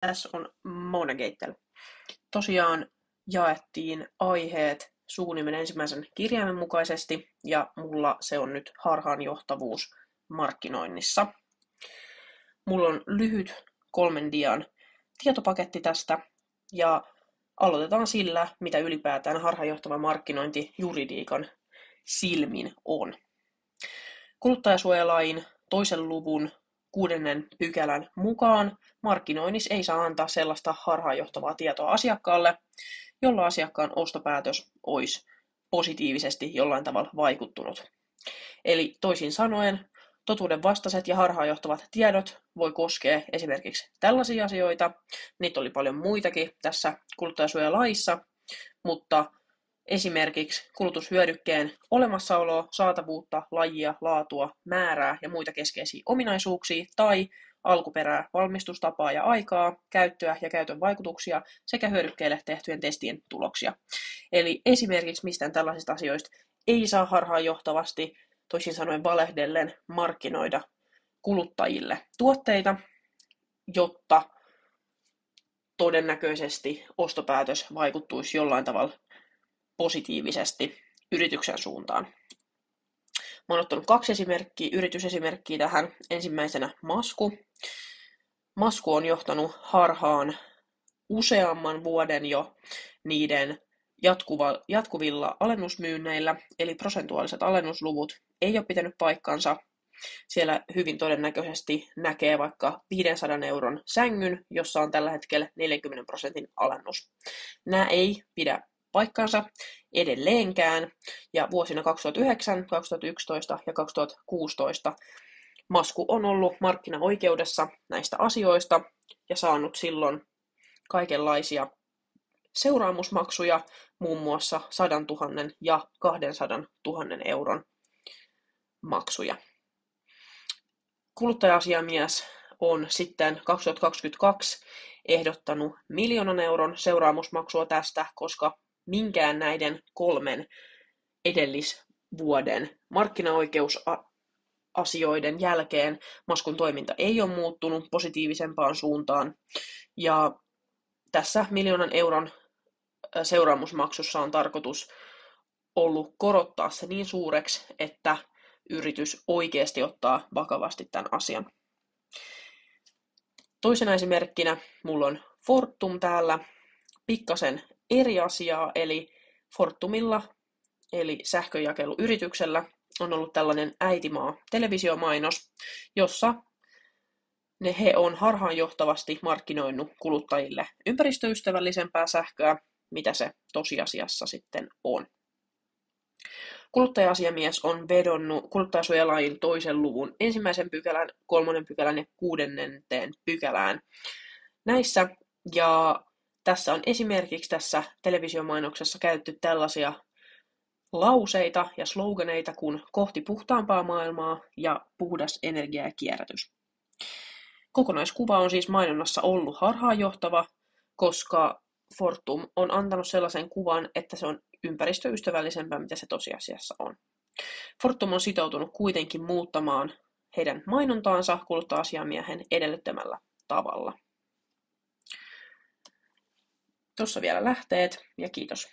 Tässä on Mona Geitel. Tosiaan jaettiin aiheet sukunimen ensimmäisen kirjaimen mukaisesti, ja mulla se on nyt harhaanjohtavuus markkinoinnissa. Mulla on lyhyt 3 dian tietopaketti tästä, ja aloitetaan sillä, mitä ylipäätään harhaanjohtava markkinointi juridiikan silmin on. Kuluttajasuojalain 2. luvun 6. pykälän mukaan markkinoinnissa ei saa antaa sellaista harhaanjohtavaa tietoa asiakkaalle, jolla asiakkaan ostopäätös olisi positiivisesti jollain tavalla vaikuttunut. Eli toisin sanoen, totuuden vastaiset ja harhaanjohtavat tiedot voi koskea esimerkiksi tällaisia asioita. Niitä oli paljon muitakin tässä kuluttajasuojalaissa, mutta esimerkiksi kulutushyödykkeen olemassaoloa, saatavuutta, lajia, laatua, määrää ja muita keskeisiä ominaisuuksia tai alkuperää, valmistustapaa ja aikaa, käyttöä ja käytön vaikutuksia sekä hyödykkeille tehtyjen testien tuloksia. Eli esimerkiksi mistään tällaisista asioista ei saa harhaanjohtavasti, toisin sanoen valehdellen, markkinoida kuluttajille tuotteita, jotta todennäköisesti ostopäätös vaikuttuisi jollain tavalla positiivisesti yrityksen suuntaan. Mä oon ottanut 2 yritysesimerkkiä tähän. Ensimmäisenä Masku. Masku on johtanut harhaan useamman vuoden jo niiden jatkuvilla alennusmyynneillä, eli prosentuaaliset alennusluvut ei ole pitänyt paikkansa. Siellä hyvin todennäköisesti näkee vaikka 500 euron sängyn, jossa on tällä hetkellä 40% alennus. Nämä ei pidä paikkansa edelleenkään, ja vuosina 2009, 2011 ja 2016 Masku on ollut markkinaoikeudessa näistä asioista ja saanut silloin kaikenlaisia seuraamusmaksuja, muun muassa 100 000 ja 200 000 euron maksuja. Kuluttaja-asiamies on sitten 2022 ehdottanut 1 000 000 euron seuraamusmaksua tästä, koska minkään näiden 3 edellisvuoden markkinaoikeusasioiden jälkeen Maskun toiminta ei ole muuttunut positiivisempaan suuntaan. Ja tässä 1 000 000 euron seuraamusmaksussa on tarkoitus ollut korottaa se niin suureksi, että yritys oikeasti ottaa vakavasti tämän asian. Toisena esimerkkinä mulla on Fortum täällä. Pikkasen eri asiaa, eli Fortumilla, eli sähkönjakeluyrityksellä, on ollut tällainen äitimaa televisiomainos, jossa he on harhaanjohtavasti markkinoinut kuluttajille ympäristöystävällisempää sähköä, mitä se tosiasiassa sitten on. Kuluttaja-asiamies on vedonnut kuluttajasuojalain 2. luvun 1. pykälän, 3. pykälän ja 6. pykälään näissä, ja tässä on esimerkiksi tässä televisiomainoksessa käytetty tällaisia lauseita ja sloganeita kuin kohti puhtaampaa maailmaa ja puhdas energia ja kierrätys. Kokonaiskuva on siis mainonnassa ollut harhaanjohtava, koska Fortum on antanut sellaisen kuvan, että se on ympäristöystävällisempää, mitä se tosiasiassa on. Fortum on sitoutunut kuitenkin muuttamaan heidän mainontaansa kuluttaja-asiamiehen edellyttämällä tavalla. Tuossa vielä lähteet ja kiitos.